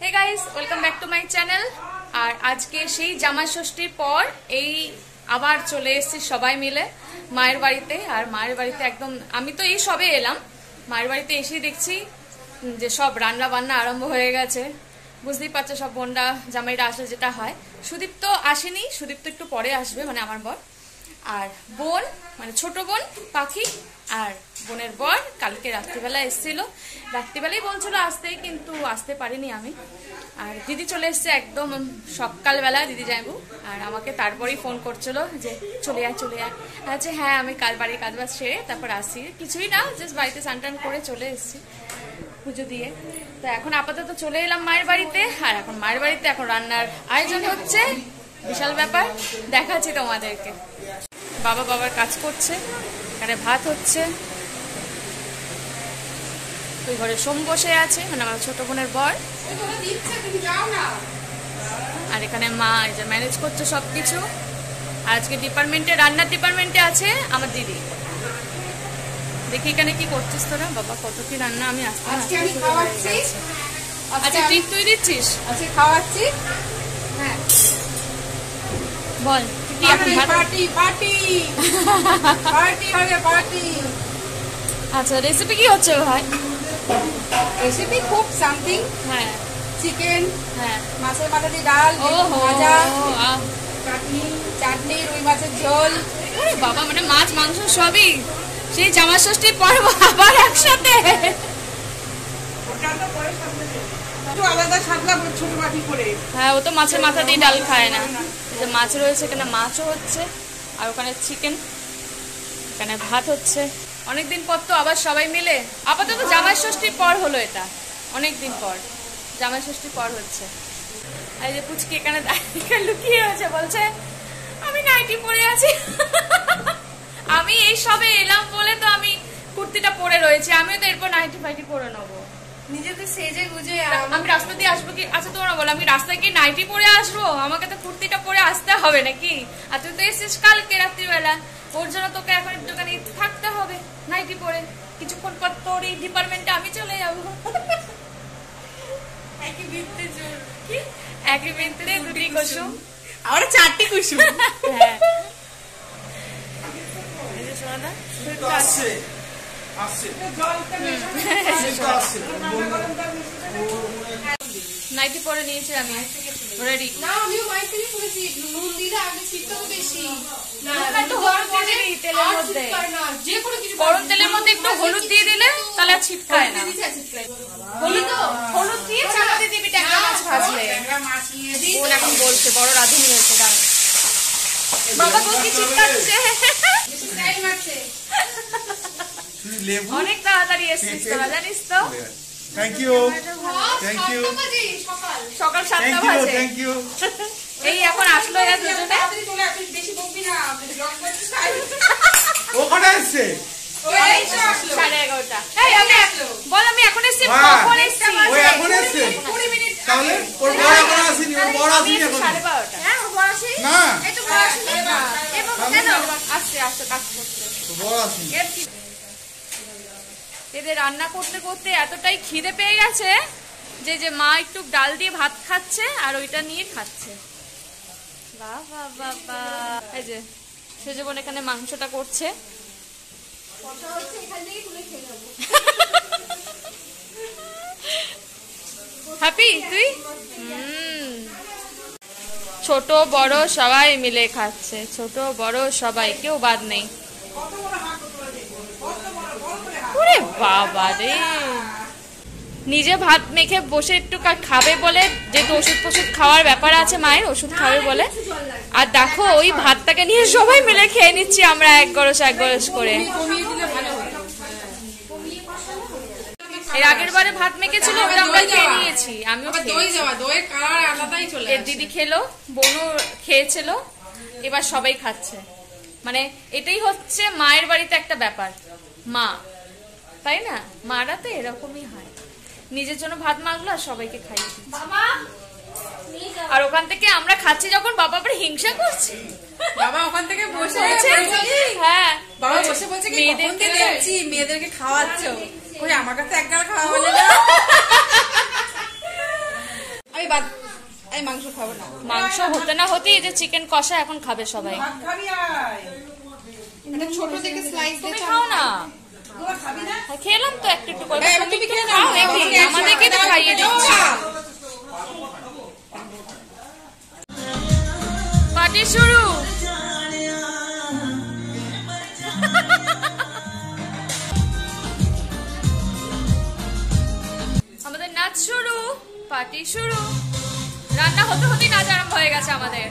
Hey guys welcome back to my channel. और आज के সেই জামাই ষষ্ঠীর পর এই আবার চলে এসেছি সবাই মিলে মায়ের বাড়িতে। আর মায়ের বাড়িতে একদম আমি তো এই সবে এলাম, মায়ের বাড়িতে এসেই দেখছি যে সব রান্না বান্না আরম্ভ হয়ে গেছে। বুঝতেই পারছো সব বোনরা জামাইরা আসলে যেটা হয়। সুদীপ তো আসেনি, সুদীপ তো একটু পরে আসবে, মানে আমার বর। আর বোন মানে ছোট বোন পাখি আর বোনের বর কালকে রাত্রিবেলা এসেছিল, রাত্রিবেলাই বলছিল আসতে, কিন্তু আসতে পারিনি আমি। আর দিদি চলে এসছে একদম সকালবেলা, দিদি যাইবু। আর আমাকে তারপরেই ফোন করছিল যে চলে আয় চলে আয়। আচ্ছা হ্যাঁ আমি কাল বাড়ির কাজ বাজ সেরে তারপর আসি, কিছুই না জাস্ট বাড়িতে স্নান টান করে চলে এসেছি পুজো দিয়ে। তো এখন আপাতত চলে এলাম মায়ের বাড়িতে। আর এখন মায়ের বাড়িতে এখন রান্নার আয়োজন হচ্ছে, বিশাল ব্যাপার, দেখাচ্ছি তোমাদেরকে। বাবার কাজ করছে, এখানে ভাত হচ্ছে, ওই ঘরে সোম বসে আছে, মানে আমার ছোট বোনের বর। আর এখানে মা এই যে ম্যানেজ করছে সবকিছু। আর আজকে ডিপার্টমেন্টে, রান্নার ডিপার্টমেন্টে আছে আমার দিদি। দেখি এখানে কি করছিস তোরা? বাবা কত কি রান্না, আমি আসতে আচ্ছা তুই দিচ্ছিস? আজকে খাওয়াচ্ছি। হ্যাঁ বল আচ্ছা রেসিপি কি হচ্ছে ভাই? রেসিপি খুব সামথিং। হ্যাঁ চিকেন, হ্যাঁ মাছের মাথা দিয়ে ডাল, ভাজা, চাটনি, রুই মাছের ঝোল। ওরে বাবা, মানে মাছ মাংস সবই সেই জামাই ষষ্ঠীর পর্ব আবার একসাথে। হ্যাঁ ও তো মাছের মাথা দিয়ে ডাল খায় না। যে মাছ রয়েছে, এখানে মাছও হচ্ছে, আর ওখানে চিকেন, এখানে ভাত হচ্ছে। অনেকদিন পর তো আবার সবাই মিলে, আপাতত জামাই ষষ্ঠীর পর হলো এটা, অনেকদিন পর জামাই ষষ্ঠীর পর হচ্ছে। আর যে পুচকি এখানে লুকিয়ে আছে, বলছে আমি নাইটি পরে আছি। আমি এই সবে এলাম বলে তো আমি কুর্তিটা পরে রয়েছি, আমিও তো এরপর নাইটি ফাইটি পরে নেবো। নিজেদের সেজে গুজে আমি রাস্তা দিয়ে আসবো কি? আচ্ছা তোমরা বলো, আমি রাস্তায় কি নাইটি পরে আসবো? আমাকে তো কুর্তিটা পরে আসতে হবে নাকি? আর তুই তো এসেছিস কালকে রাত্রিবেলা, ওর জন্য তোকে এখন একটুখানি থাকতে হবে নাইটি পরে। কিছুক্ষণ পর তোর এই ডিপার্টমেন্টে আমি চলে যাবো। একই বৃত্তে জোর, কি একই বৃত্তে দুটি কুসুম, আবার চারটি কুসুম। হ্যাঁ এই যে সোনাদা আসছে আসছে নাইটি পরে নিয়েছি আমি, রেডি। না আমিও মাইকেলই করেছি, নুন দিলে আগে ছিটতে বেশি না, একটু হলুদ দিয়ে দিবি তেলের মধ্যে, যে কোনো কিছু গরম তেলের মধ্যে একটু হলুদ দিয়ে দিলে তাহলে আর ছিটকায় না। হলুদ দিয়ে চাপা দিয়ে দিবি ট্যাংরা মাছ ভাজলে। বোন এখন বলছে, বড় রাঁধুনি হয়েছে, দাঁড়া বাবা তোর কি ছিটকাচ্ছে? অনেক তাড়াতাড়ি এসেছিস তোরা, জানিস তো। থ্যাংক ইউ থ্যাংক ইউ সকাল 7টা বাজে। Thank you. এই এখন আসলো এরা দুজনে। ওখানে আসছে 11:30। বল আমি এখন এসেছি, কখন এসেছি? ওই এখন আসছে 20 মিনিট। তাহলে ওর বড় এখন আসেনি, ওর বড় আসেনি এখন। 12:30। হ্যাঁ ও বড় আসেনি, না এই তো বড় আসেনি এবং কেন আসছে কাজ করছে। বড় আসেনি। এদের রান্না করতে করতে এতটাই খিদে পেয়ে গেছে যে যে মা একটু ডাল দিয়ে ভাত খাচ্ছে আর ওইটা নিয়ে খাচ্ছে। বাহ বাহ বাহ বাহ। এই যে সেজবন এখানে মাংসটা করছে। হ্যাপি তুই? ছোট বড় সবাই মিলে খাচ্ছে, ছোট বড় সবাই, কেউ বাদ নেই। ওরে বাবা রে, নিজে ভাত মেখে বসে একটু খাবে বলে, যেহেতু ওষুধ ফষুধ খাওয়ার ব্যাপার আছে, মায়ের ওষুধ খাবে বলে। আর দেখো ওই ভাতটাকে নিয়ে সবাই মিলে খেয়ে নিচ্ছি আমরা, এক গরস করে। এর আগের বারে ভাত মেখেছিল, ওটা আমরা খেয়ে নিয়েছি, আমিও এর দিদি খেলো, বোনও খেয়েছিল, এবার সবাই খাচ্ছে। মানে এটাই হচ্ছে মায়ের বাড়িতে একটা ব্যাপার, মা, তাই না? মারা তো এরকমই হয়, নিজের জন্য ভাত মাগলো আর সবাইকে খাইয়ে দিচ্ছে। আর ওখান থেকে আমরা খাচ্ছি যখন বাবা আবার হিংসা করছে। বাবা ওখান থেকে বসে হ্যাঁ বাবা বসে বলছে কি মেয়েদেরকে দেখছি, মেয়েদেরকে খাওয়াচ্ছ, কই আমার কাছে এক গাল খাওয়া হলো না। ওই বাদ এই মাংস খাবো না। মাংস হতে না হতেই যে চিকেন কষা এখন খাবে সবাই। এটা ছোট থেকে স্লাইস তুমি দিয়ে খাও না। খেলাম তো একটু একটু করে, তুমি খাও নাকি? আমাদেরকে তো খাইয়ে দিচ্ছি। পার্টি শুরু। আমাদের নাচ শুরু, পার্টি শুরু। রান্না হতে হতেই নাচ আরম্ভ হয়ে গেছে আমাদের।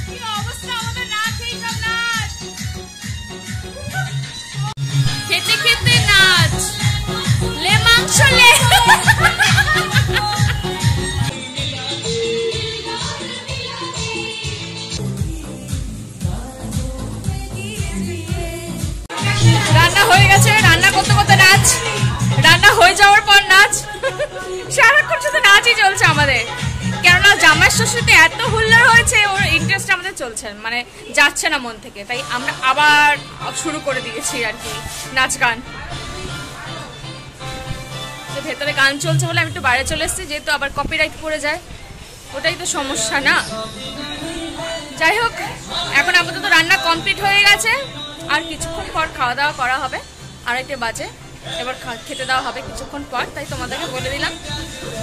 কি অবস্থা আমাদের নাচ, এইসব নাচ খেতে খেতে নাচ, লে মাংস লে। রান্না হয়ে গেছে, রান্না করতে করতে নাচ, রান্না হয়ে যাওয়ার পর নাচ, সারাক্ষণ শুধু নাচই চলছে আমাদের। কেননা জামাই ষষ্ঠীতে এত হুল্লোড় হয়েছে, ওর ইন্টারেস্ট আমাদের চলছে, মানে যাচ্ছে না মন থেকে, তাই আমরা আবার শুরু করে দিয়েছি আর কি নাচ গান। ভেতরে গান চলছে বলে আমি একটু বাইরে চলে এসেছি, যেহেতু আবার কপিরাইট পড়ে যায়, ওটাই তো সমস্যা না। যাই হোক, এখন আপাতত রান্না কমপ্লিট হয়ে গেছে, আর কিছুক্ষণ পর খাওয়া দাওয়া করা হবে, 2:30 বাজে, এবার খেতে দেওয়া হবে কিছুক্ষণ পর, তাই তোমাদেরকে বলে দিলাম।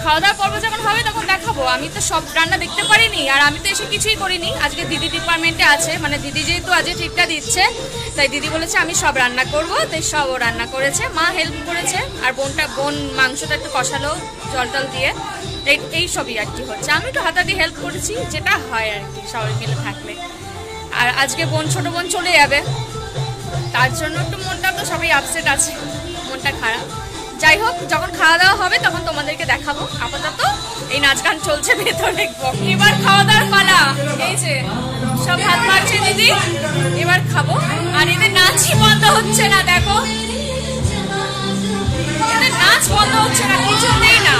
খাওয়া দাওয়া করবো যখন হবে তখন দেখাবো। আমি তো সব রান্না দেখতে পারিনি, আর আমি তো এসে কিছুই করিনি। আজকে দিদি ডিপার্টমেন্টে আছে, মানে দিদি যেহেতু আজকে ঠিকটা দিচ্ছে, তাই দিদি বলেছে আমি সব রান্না করব, তাই সব ও রান্না করেছে, মা হেল্প করেছে, আর বোন মাংসটা একটু কষালো জল টল দিয়ে, এই সবই আর কি হচ্ছে। আমি একটু হাতাহাতি হেল্প করেছি, যেটা হয় আর কি সবাই মিলে থাকলে। আর আজকে ছোট বোন চলে যাবে, তার জন্য একটু মনটা তো সবাই আপসেট আছে, মনটা খারাপ। যাই হোক, যখন খাওয়া দাওয়া হবে তখন তোমাদেরকে দেখাবো। আপাতত এই নাচ গান চলছে ভেতরে। এবার খাওয়া দাওয়ার পালা। এই যে সব হাত মারছে দিদি, এবার খাবো। আর এদের নাচই বন্ধ হচ্ছে না, দেখো এদের নাচ বন্ধ হচ্ছে না, কিছুতেই না।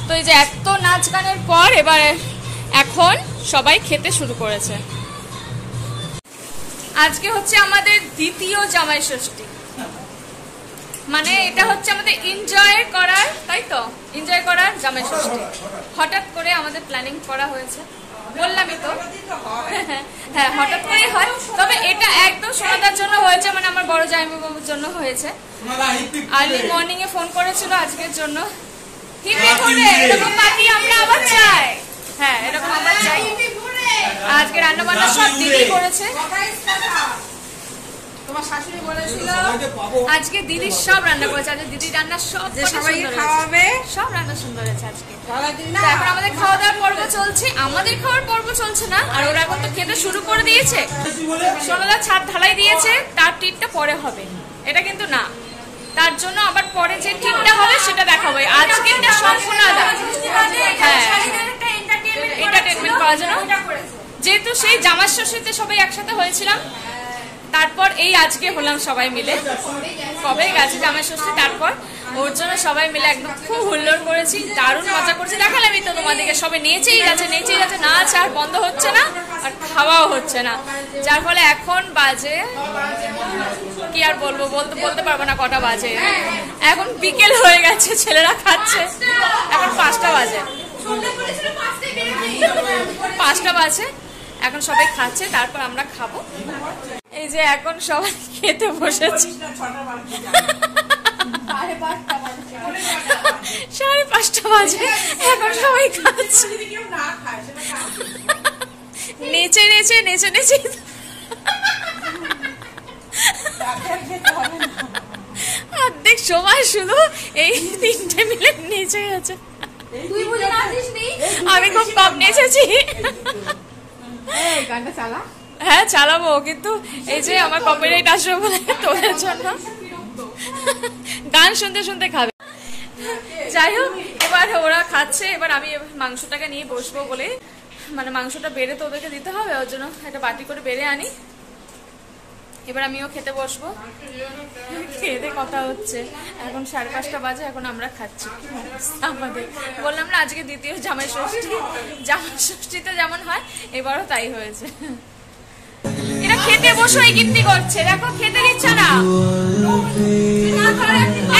তো এই যে এত নাচ গানের পর এবার এখন সবাই খেতে শুরু করেছে। আজকে হচ্ছে আমাদের দ্বিতীয় জামাই ষষ্ঠী, মানে এটা হচ্ছে আমাদের এনজয় করার, তাই তো, এনজয় করার জামাই ষষ্ঠী। হঠাৎ করে আমাদের প্ল্যানিং করা হয়েছে, বললামই তো। হ্যাঁ, হঠাৎ করেই হয়, তবে এটা একদম সোনাদার জন্য হয়েছে, মানে আমার বড় জামাইবাবুর জন্য হয়েছে। আর্লি মর্নিং এ ফোন করেছিল আজকের জন্য, এরকম পার্টি আমরা আবার চাই। হ্যাঁ, এরকম আবার চাই। আজকে রান্না বান্না সব দিদি করেছে, তোমার শাশুড়ি বলেছিল আজকে দিদি সব রান্না করেছে। আজকে দিদি রান্না সব সবাইকে খাওয়াবে, সব রান্না সুন্দর হয়েছে আজকে। এখন আমাদের খাওয়া দাওয়ার পর্ব চলছে, আমাদের খাওয়ার পর্ব চলছে না, আর ওরা এখন তো খেতে শুরু করে দিয়েছে। সোনাদা ছাদ ঢালাই দিয়েছে, তার টিটটা পরে হবে, এটা কিন্তু না, তার জন্য আবার পরে যে টিটটা হবে সেটা দেখাবো। আজকে সম্পূর্ণ এন্টারটেনমেন্ট করার জন্য, যেহেতু সেই জামাই ষষ্ঠীতে সবাই একসাথে হয়েছিলাম, তারপর এই আজকে হলাম সবাই মিলে। কবে গেছে জামাই ষষ্ঠী, তারপর ওর জন্য সবাই মিলে একদম খুব হুল্লোড় করেছি, দারুণ মজা করছি। দেখালামই তো তোমাদেরকে, সবাই নেচেই গেছে, নাচ আর বন্ধ হচ্ছে না, আর খাওয়াও হচ্ছে না। যার ফলে এখন বাজে, কি আর বলবো, বলতে পারবো না কটা বাজে, এখন বিকেল হয়ে গেছে, ছেলেরা খাচ্ছে, এখন 5টা বাজে, 5টা বাজে, এখন সবাই খাচ্ছে, তারপর আমরা খাবো। এই যে এখন সবাই খেতে বসেছে, 5:30 বাজে, এখন সবাই খাচ্ছে, নেচে নেচে নেচে নেচে অর্ধেক সময় শুধু এই 3টে মিলে নেচে গেছে। আমি খুব কম নেচেছি। হ্যাঁ চালাবো, কিন্তু এই যে আমার কপিরাইট আসবে বলে তোদের জন্য গান শুনতে শুনতে খাবে। যাই হোক, এবার ওরা খাচ্ছে, এবার আমি মাংসটাকে নিয়ে বসবো বলে, মানে মাংসটা বেড়ে তো ওদেরকে দিতে হবে, ওর জন্য একটা বাটি করে বেড়ে আনি। এবার আমিও খেতে বসবো, খেতে কথা হচ্ছে। এখন 5:30 বাজে, এখন আমরা খাচ্ছি। আমাদের বললাম না আজকে দ্বিতীয় জামাই ষষ্ঠী, জামাই ষষ্ঠীতে যেমন হয় এবারও তাই হয়েছে। এরা খেতে বসে গিফটি করছে, দেখো খেতে দিচ্ছে না।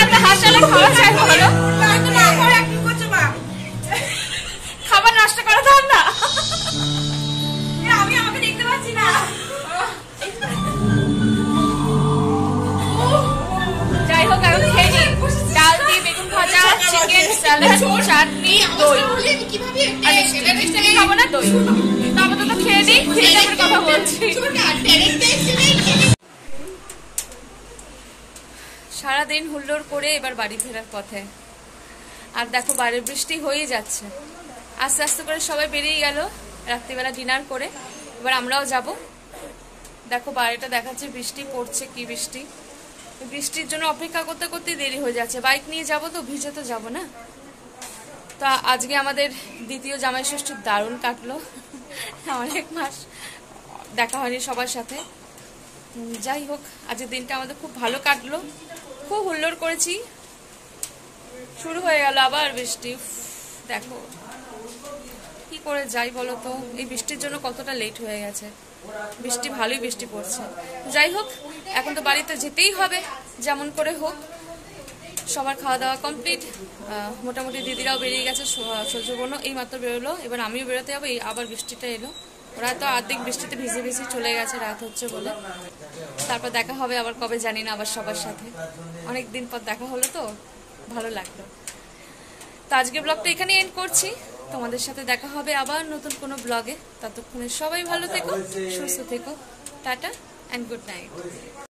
একটা হাসালে খাওয়া চাই বলো, খাবার নষ্ট করা থাক না। আমি আমাকে দেখতে পাচ্ছি না। যাই হোক এখন খেয়ে নিই। ডাল দিয়ে বেগুন ভাজা, চিকেন, স্যালাড, চাটনি, দই। আর মিষ্টি খাবো না, দই। তো আপাতত খেয়ে নিই, খেয়ে তারপর কথা বলছি। সারাদিন হুল্লোড় করে এবার বাড়ি ফেরার পথে। আর দেখো বাইরের বৃষ্টি হয়েই যাচ্ছে। আস্তে আস্তে করে সবাই বেরিয়ে গেল রাত্রিবেলা ডিনার করে। এবার আমরাও যাব। দেখো বাইরেটা দেখাচ্ছে বৃষ্টি পড়ছে, কি বৃষ্টি। বৃষ্টির জন্য অপেক্ষা করতে করতে দেরি হয়ে যাচ্ছে। বাইক নিয়ে যাব তো, ভিজে তো যাব না। তা আজকে আমাদের দ্বিতীয় জামাই ষষ্ঠী দারুণ কাটলো। অনেক মাস দেখা হয়নি সবার সাথে। যাই হোক আজকের দিনটা আমাদের খুব ভালো কাটলো, খুব হুল্লোড় করেছি। শুরু হয়ে গেল আবার বৃষ্টি। দেখো কি করে যাই বলো তো, এই বৃষ্টির জন্য কতটা লেট হয়ে গেছে। বৃষ্টি ভালোই বৃষ্টি পড়ছে। যাই হোক এখন তো বাড়িতে যেতেই হবে, যেমন করে হোক। সবার খাওয়া দাওয়া কমপ্লিট, মোটামুটি দিদিরাও বেরিয়ে গেছে, সহ্য বোনও এই মাত্র বেরোলো। এবার আমিও বেরোতে যাবো, আবার বৃষ্টিটা এলো। ওরা তো অর্ধেক বৃষ্টিতে ভিজে ভিজে চলে গেছে, রাত হচ্ছে বলে। তারপর দেখা হবে আবার কবে জানি না, আবার সবার সাথে। অনেক দিন পর দেখা হলো তো ভালো লাগলো। তো আজকে ব্লগটা এখানে এন্ড করছি। তোমাদের সাথে দেখা হবে আবার নতুন কোনো ব্লগে। ততক্ষণে সবাই ভালো থেকো, সুস্থ থেকো। Tata and good night.